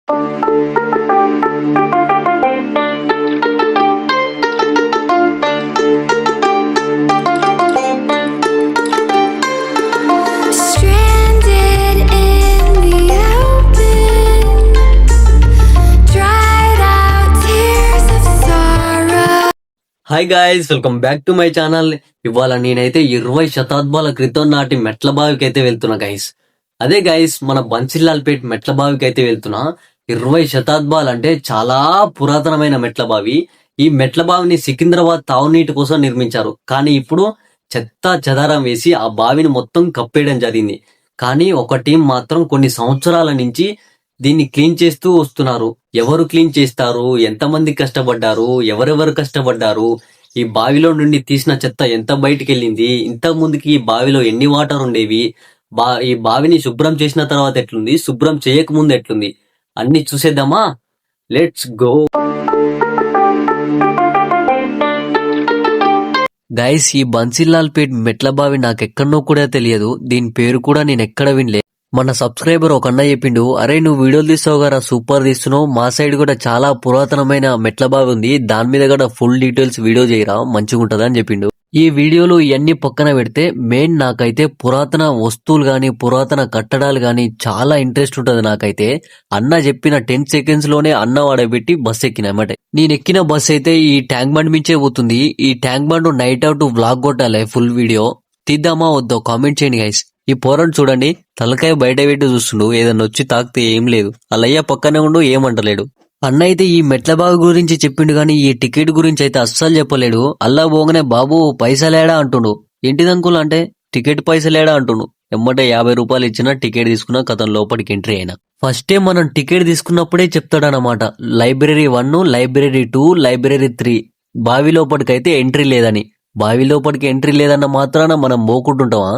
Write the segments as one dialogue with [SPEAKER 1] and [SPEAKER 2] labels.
[SPEAKER 1] Hi guys, welcome back to my channel. ఇవాళ నేనైతే 20 శతాబ్దాల క్రితం నాటి మెట్ల బావికి అయితే వెళ్తున్నా గైస్. అదే గైస్, మన బన్సీలాల్పేట్ మెట్ల బావికి అయితే వెళ్తున్నా. 20 శతాబ్దాలు అంటే చాలా పురాతనమైన మెట్ల బావి. ఈ మెట్ల బావిని సికింద్రాబాద్ తాగునీటి కోసం నిర్మించారు. కానీ ఇప్పుడు చెత్త చెదారం వేసి ఆ బావిని మొత్తం కప్పేయడం జరిగింది. కానీ ఒక టీం మాత్రం కొన్ని సంవత్సరాల నుంచి దీన్ని క్లీన్ చేస్తూ వస్తున్నారు. ఎవరు క్లీన్ చేస్తారు, ఎంతమంది కష్టపడ్డారు, ఎవరెవరు కష్టపడ్డారు, ఈ బావిలో నుండి తీసిన చెత్త ఎంత బయటికి వెళ్ళింది, ఇంతకు ముందుకి ఈ బావిలో ఎన్ని వాటర్ ఉండేవి, ఈ బావిని శుభ్రం చేసిన తర్వాత ఎట్లుంది, శుభ్రం చేయక ముందు ఎట్లుంది, అన్ని చూసేద్దామా? Let's go guys. ఈ బన్సీలాల్పేట్ మెట్ల బావి నాకెక్కడనో కూడా తెలియదు. దీని పేరు కూడా నేను ఎక్కడ వినలే. మన సబ్స్క్రైబర్ ఒక అన్న చెప్పిండు, అరే నువ్వు వీడియోలు తీస్తావు కదా, సూపర్ తీస్తున్నావు, మా సైడ్ కూడా చాలా పురాతనమైన మెట్ల బావి ఉంది, దాని మీద కూడా ఫుల్ డీటెయిల్స్ వీడియో చేయరా, మంచిగా ఉంటది అని చెప్పిండు. ఈ వీడియోలు ఇవన్నీ పక్కన పెడితే మెయిన్ నాకైతే పురాతన వస్తువులు గాని, పురాతన కట్టడాలు గాని చాలా ఇంట్రెస్ట్ ఉంటది నాకైతే. అన్న చెప్పిన 10 seconds లోనే అన్న వాడబెట్టి బస్ ఎక్కిన అన్నమాట. నేను ఎక్కిన బస్ అయితే ఈ ట్యాంక్ బండ్ మించే పోతుంది. ఈ tank bund night out vlog కొట్టాలి, ఫుల్ వీడియో తీద్దామా వద్దో కామెంట్ చేయండి గైస్. ఈ పోరాడు చూడండి, తలకాయ బయట పెట్టి చూస్తుండు, ఏదన్నా వచ్చి తాకితే ఏం లేదు, అలయ్య పక్కనే ఉండు, ఏమంటలేడు. అన్న అయితే ఈ మెట్ల బావి గురించి చెప్పిండు గానీ ఈ టికెట్ గురించి అయితే అస్సలు చెప్పలేడు. అల్లా పోగానే బాబు పైసలేడా అంటుండు. ఏంటిదంకులు అంటే టికెట్ పైసలేడా అంటుండు. ఎమ్మటే 50 రూపాయలు ఇచ్చినా టికెట్ తీసుకున్నా కథం లోపలికి ఎంట్రీ అయినా. ఫస్ట్ టైం మనం టికెట్ తీసుకున్నప్పుడే చెప్తాడనమాట, లైబ్రరీ 1, లైబ్రరీ 2, లైబ్రరీ 3 బావి లోపలికైతే ఎంట్రీ లేదని. బావి లోపలికి ఎంట్రీ లేదన్న మాత్రాన మనం మోకుంటుంటామా?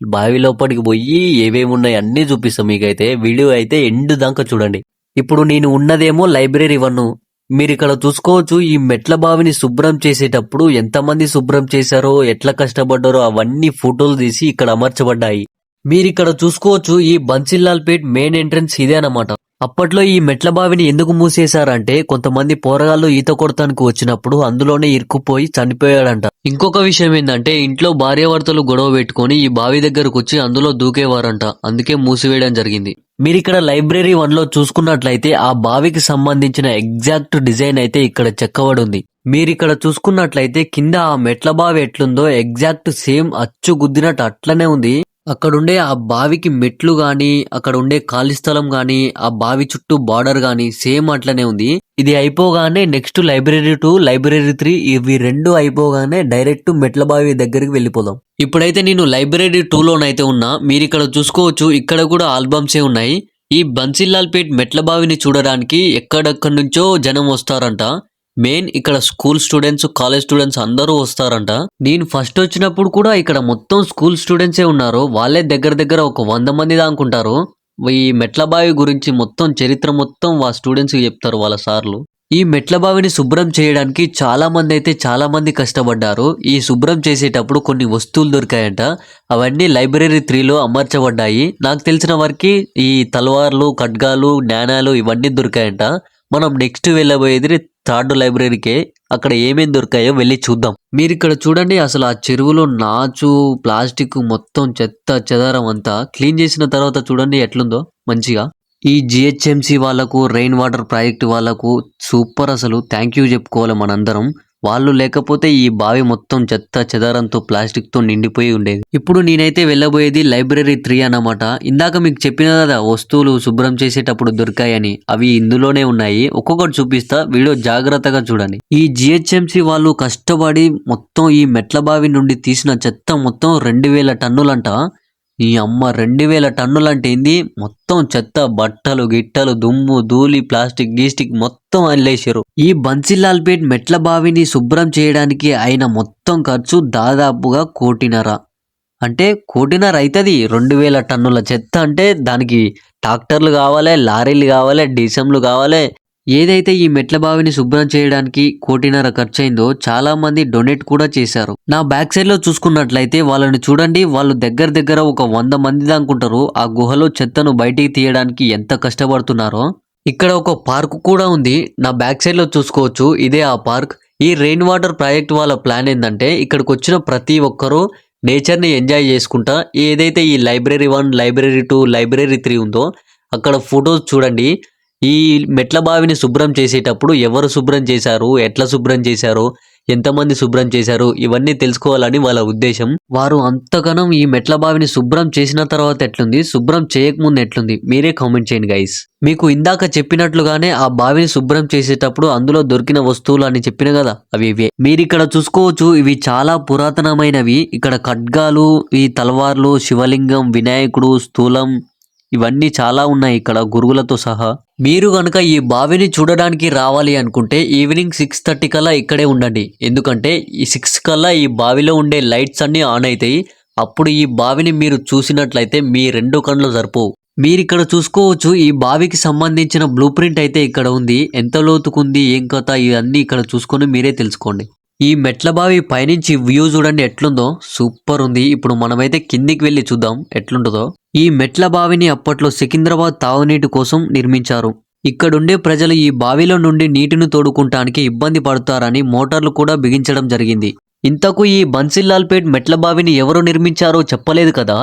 [SPEAKER 1] బావి లోపలికి పోయి ఏవేమి ఉన్నాయి అన్ని చూపిస్తాం మీకైతే. వీడియో అయితే ఎండ్ దాకా చూడండి. ఇప్పుడు నేను ఉన్నదేమో లైబ్రరీ 1. మీరు ఇక్కడ చూసుకోవచ్చు, ఈ మెట్ల బావిని శుభ్రం చేసేటప్పుడు ఎంతమంది శుభ్రం చేశారో, ఎట్లా కష్టపడ్డారో అవన్నీ ఫోటోలు తీసి ఇక్కడ అమర్చబడ్డాయి. మీరు ఇక్కడ చూసుకోవచ్చు, ఈ బన్సీలాల్పేట్ మెయిన్ ఎంట్రన్స్ ఇదే అన్నమాట. అప్పట్లో ఈ మెట్ల బావిని ఎందుకు మూసేశారంటే కొంతమంది పోరగాళ్ళు ఈత కొడతానికి వచ్చినప్పుడు అందులోనే ఇరుక్కుపోయి చనిపోయాడంట. ఇంకొక విషయం ఏంటంటే ఇంట్లో భార్యాభర్తలు గొడవ పెట్టుకుని ఈ బావి దగ్గరకు వచ్చి అందులో దూకేవారంట, అందుకే మూసివేయడం జరిగింది. మీరు ఇక్కడ లైబ్రరీ 1 లో చూసుకున్నట్లయితే ఆ బావికి సంబంధించిన ఎగ్జాక్ట్ డిజైన్ అయితే ఇక్కడ చెక్కబడి ఉంది. మీరు ఇక్కడ చూసుకున్నట్లయితే కింద ఆ మెట్ల బావి ఎట్లుందో ఎగ్జాక్ట్ సేమ్ అచ్చు గుద్దినట్టు అట్లనే ఉంది. అక్కడుండే ఆ బావికి మెట్లు గాని, అక్కడ ఉండే ఖాళీ స్థలం గాని, ఆ బావి చుట్టూ బార్డర్ గాని సేమ్ అట్లనే ఉంది. ఇది అయిపోగానే నెక్స్ట్ లైబ్రరీ 2, లైబ్రరీ 3 ఇవి 2 అయిపోగానే డైరెక్ట్ మెట్ల బావి దగ్గరికి వెళ్ళిపోదాం. ఇప్పుడైతే నేను లైబ్రరీ 2 లోనైతే ఉన్నా. మీరు ఇక్కడ చూసుకోవచ్చు, ఇక్కడ కూడా ఆల్బమ్సే ఉన్నాయి. ఈ బన్సీలాల్పేట్ మెట్ల బావిని చూడడానికి ఎక్కడెక్కడి నుంచో జనం వస్తారంట. మెయిన్ ఇక్కడ స్కూల్ స్టూడెంట్స్, కాలేజ్ స్టూడెంట్స్ అందరూ వస్తారంట. నేను ఫస్ట్ వచ్చినప్పుడు కూడా ఇక్కడ మొత్తం స్కూల్ స్టూడెంట్సే ఉన్నారు. వాళ్ళే దగ్గర ఒక 100 మంది దాకుంటారు. ఈ మెట్ల బావి గురించి మొత్తం చరిత్ర మొత్తం స్టూడెంట్స్ చెప్తారు వాళ్ళ సార్లు. ఈ మెట్ల బావిని శుభ్రం చేయడానికి చాలా మంది కష్టపడ్డారు. ఈ శుభ్రం చేసేటప్పుడు కొన్ని వస్తువులు దొరికాయంట. అవన్నీ లైబ్రరీ 3 లో అమర్చబడ్డాయి. నాకు తెలిసిన వరకు ఈ తల్వార్లు, ఖడ్గాలు, జ్ఞానాలు ఇవన్నీ దొరికాయంట. మనం నెక్స్ట్ వెళ్ళబోయేది 3rd లైబ్రరీకే. అక్కడ ఏమేమి దొరికాయో వెళ్ళి చూద్దాం. మీరు ఇక్కడ చూడండి, అసలు ఆ చెరువులో నాచు, ప్లాస్టిక్ మొత్తం చెత్త చెదారం అంతా క్లీన్ చేసిన తర్వాత చూడండి ఎట్లుందో మంచిగా. ఈ జిహెచ్ఎంసి వాళ్లకు, రెయిన్ వాటర్ ప్రాజెక్ట్ వాళ్లకు సూపర్, అసలు థ్యాంక్ యూ చెప్పుకోవాలి మనందరం. వాళ్ళు లేకపోతే ఈ బావి మొత్తం చెత్త చెదారంతో ప్లాస్టిక్ తో నిండిపోయి ఉండేది. ఇప్పుడు నేనైతే వెళ్ళబోయేది లైబ్రరీ 3 అన్నమాట. ఇందాక మీకు చెప్పిన కదా వస్తువులు శుభ్రం చేసేటప్పుడు దొరికాయని, అవి ఇందులోనే ఉన్నాయి. ఒక్కొక్కటి చూపిస్తా, వీడియో జాగ్రత్తగా చూడండి. ఈ జిహెచ్ఎంసి వాళ్ళు కష్టపడి మొత్తం ఈ మెట్ల బావి నుండి తీసిన చెత్త మొత్తం 2000 టన్నులంట. ఈ అమ్మ 2000 టన్నులు అంటే ఏంది? మొత్తం చెత్త, బట్టలు గిట్టలు, దుమ్ము ధూళి, ప్లాస్టిక్ గీస్టిక్ మొత్తం అల్లేసారు. ఈ బన్సీలాల్పేట్ మెట్ల బావిని శుభ్రం చేయడానికి అయిన మొత్తం ఖర్చు దాదాపుగా 1.5 కోటి. అంటే 1.5 కోటి అవుతుంది. 2000 టన్నుల చెత్త అంటే దానికి ట్రాక్టర్లు కావాలి, లారీలు కావాలి, డీసెంలు కావాలి. ఏదైతే ఈ మెట్ల బావిని శుభ్రం చేయడానికి 1.5 కోటి ఖర్చు అయిందో చాలా మంది డొనేట్ కూడా చేశారు. నా బ్యాక్ సైడ్ లో చూసుకున్నట్లయితే వాళ్ళని చూడండి, వాళ్ళు దగ్గర ఒక 100 మంది దాకుంటారు. ఆ గుహలో చెత్తను బయటికి తీయడానికి ఎంత కష్టపడుతున్నారో. ఇక్కడ ఒక పార్క్ కూడా ఉంది. నా బ్యాక్ సైడ్ లో చూసుకోవచ్చు. ఇదే ఆ పార్క్. ఈ రెయిన్ వాటర్ ప్రాజెక్ట్ వాళ్ళ ప్లాన్ ఏంటంటే ఇక్కడికి వచ్చిన ప్రతి ఒక్కరూ నేచర్ ని ఎంజాయ్ చేసుకుంటా ఏదైతే ఈ లైబ్రరీ 1, లైబ్రరీ 2, లైబ్రరీ 3 ఉందో అక్కడ ఫొటోస్ చూడండి. ఈ మెట్ల బావిని శుభ్రం చేసేటప్పుడు ఎవరు శుభ్రం చేశారు, ఎట్లా శుభ్రం చేశారు, ఎంతమంది శుభ్రం చేశారు ఇవన్నీ తెలుసుకోవాలని వాళ్ళ ఉద్దేశం. వారు అంతగానం ఈ మెట్ల బావిని శుభ్రం చేసిన తర్వాత ఎట్లుంది, శుభ్రం చేయకముందు ఎట్లుంది మీరే కామెంట్ చేయండి గైస్. మీకు ఇందాక చెప్పినట్లుగానే ఆ బావిని శుభ్రం చేసేటప్పుడు అందులో దొరికిన వస్తువులు అని చెప్పిన కదా అవి ఇవే. మీరు ఇక్కడ చూసుకోవచ్చు ఇవి చాలా పురాతనమైనవి. ఇక్కడ ఖడ్గాలు, ఈ తలవార్లు, శివలింగం, వినాయకుడు, స్థూలం ఇవన్నీ చాలా ఉన్నాయి ఇక్కడ గురుగులతో సహా. మీరు గనుక ఈ బావిని చూడడానికి రావాలి అనుకుంటే ఈవినింగ్ 6:30 కల్లా ఇక్కడే ఉండండి. ఎందుకంటే ఈ 6 కల్లా ఈ బావిలో ఉండే లైట్స్ అన్ని ఆన్ అవుతాయి. అప్పుడు ఈ బావిని మీరు చూసినట్లయితే మీ 2 కళ్ళు సరిపోవు. మీరు ఇక్కడ చూసుకోవచ్చు ఈ బావికి సంబంధించిన బ్లూ ప్రింట్ అయితే ఇక్కడ ఉంది. ఎంత లోతుకుంది, ఏం కథ ఇవన్నీ ఇక్కడ చూసుకొని మీరే తెలుసుకోండి. ఈ మెట్ల బావి పైనుంచి వ్యూ చూడండి ఎట్లుందో, సూపర్ ఉంది. ఇప్పుడు మనమైతే కిందికి వెళ్ళి చూద్దాం ఎట్లుంటుందో. ఈ మెట్ల బావిని అప్పట్లో సికింద్రాబాద్ తాగునీటి కోసం నిర్మించారు. ఇక్కడుండే ప్రజలు ఈ బావిలో నుండి నీటిని తోడుకుంటానికి ఇబ్బంది పడతారని మోటార్లు కూడా బిగించడం జరిగింది. ఇంతకు ఈ బన్సిలాల్పేట్ మెట్ల బావిని ఎవరు నిర్మించారో చెప్పలేదు కదా,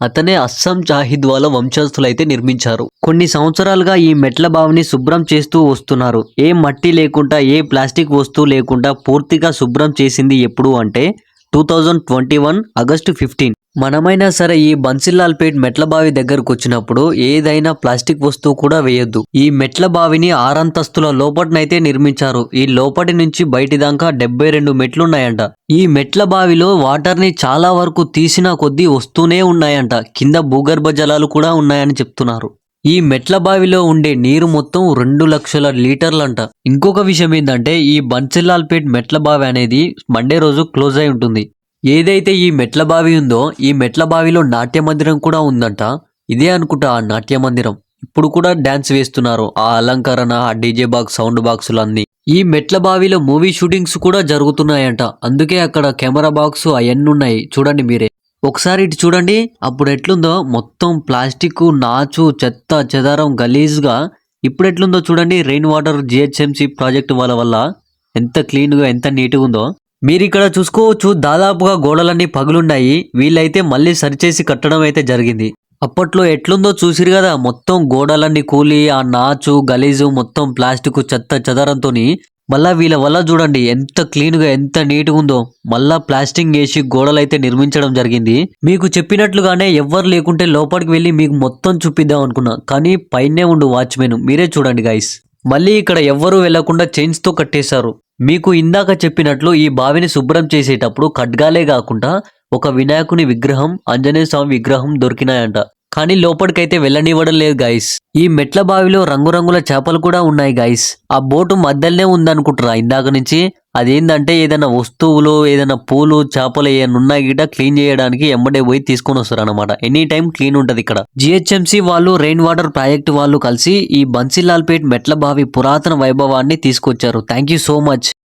[SPEAKER 1] అతనే అస్సాం చాహిద్వాల వంశస్థులైతే నిర్మించారు. కొన్ని సంవత్సరాలుగా ఈ మెట్ల బావిని శుభ్రం చేస్తూ వస్తున్నారు. ఏ మట్టి లేకుండా, ఏ ప్లాస్టిక్ వస్తువు లేకుండా పూర్తిగా శుభ్రం చేసింది ఎప్పుడు అంటే 2021 ఆగస్టు 15. మనమైనా సరే ఈ బన్సిలాల్పేట్ మెట్ల బావి దగ్గరకు వచ్చినప్పుడు ఏదైనా ప్లాస్టిక్ వస్తువు కూడా వేయొద్దు. ఈ మెట్ల బావిని 6 అంతస్తుల లోపటినైతే నిర్మించారు. ఈ లోపటి నుంచి బయటి దాకా 72 మెట్లున్నాయంట. ఈ మెట్ల బావిలో వాటర్ ని చాలా వరకు తీసిన కొద్దీ వస్తూనే ఉన్నాయంట. కింద భూగర్భ జలాలు కూడా ఉన్నాయని చెప్తున్నారు. ఈ మెట్ల బావిలో ఉండే నీరు మొత్తం 2 లక్షల లీటర్లంట. ఇంకొక విషయం ఏంటంటే ఈ బన్సిలాల్పేట్ మెట్ల బావి అనేది మండే రోజు క్లోజ్ అయి ఉంటుంది. ఏదైతే ఈ మెట్ల బావి ఉందో ఈ మెట్ల బావిలో నాట్య మందిరం కూడా ఉందంట. ఇదే అనుకుంటా ఆ నాట్య మందిరం. ఇప్పుడు కూడా డాన్స్ వేస్తున్నారు. ఆ అలంకరణ, ఆ డీజే బాక్స్, సౌండ్ బాక్సులు అన్ని. ఈ మెట్ల బావిలో మూవీ షూటింగ్స్ కూడా జరుగుతున్నాయంట. అందుకే అక్కడ కెమెరా బాక్స్ అవన్నీ ఉన్నాయి. చూడండి మీరే ఒకసారి ఇటు చూడండి. అప్పుడు ఎట్లుందో మొత్తం ప్లాస్టిక్, నాచు, చెత్త చెదారం గలీజ్గా. ఇప్పుడు ఎట్లుందో చూడండి. రెయిన్ వాటర్ జిహెచ్ఎంసి ప్రాజెక్ట్ వల్ల ఎంత క్లీన్గా ఎంత నీట్గా ఉందో మీరు ఇక్కడ చూసుకోవచ్చు. దాదాపుగా గోడలన్నీ పగులున్నాయి. వీళ్ళైతే మళ్ళీ సరిచేసి కట్టడం అయితే జరిగింది. అప్పట్లో ఎట్లుందో చూసిరు కదా, మొత్తం గోడలన్నీ కూలి, ఆ నాచు గలీజు మొత్తం ప్లాస్టిక్ చెత్త చెదారంతోని. మళ్ళా వీళ్ళ వల్ల చూడండి ఎంత క్లీన్గా ఎంత నీట్గా ఉందో. మళ్ళా ప్లాస్టింగ్ వేసి గోడలైతే నిర్మించడం జరిగింది. మీకు చెప్పినట్లుగానే ఎవ్వరు లేకుంటే లోపలికి వెళ్ళి మీకు మొత్తం చూపిద్దాం అనుకున్నా, కానీ పైనే ఉండు వాచ్మెన్. మీరే చూడండి గైస్. మళ్ళీ ఇక్కడ ఎవ్వరూ వెళ్లకుండా చైన్స్ తో కట్టేశారు. మీకు ఇందాక చెప్పినట్లు ఈ బావిని శుభ్రం చేసేటప్పుడు ఖడ్గాలే కాకుండా ఒక వినాయకుని విగ్రహం, ఆంజనేయ స్వామి విగ్రహం దొరికినాయంట. కానీ లోపలికైతే వెళ్ళనివ్వడం లేదు గైస్. ఈ మెట్ల బావిలో రంగురంగుల చేపలు కూడా ఉన్నాయి గైస్. ఆ బోటు మధ్యలోనే ఉందనుకుంటారా ఇందాక నుంచి. అదేంటంటే ఏదైనా వస్తువులు, ఏదైనా పూలు, చేపలు ఏమైనా ఉన్నాయి గిట క్లీన్ చేయడానికి ఎమ్మడే పోయి తీసుకొని వస్తారు అనమాట. ఎనీ టైం క్లీన్ ఉంటది ఇక్కడ. జిహెచ్ఎంసి వాళ్ళు, రెయిన్ వాటర్ ప్రాజెక్ట్ వాళ్ళు కలిసి ఈ బన్సిలాల్పేట్ మెట్ల బావి పురాతన వైభవాన్ని తీసుకొచ్చారు. Thank you so much.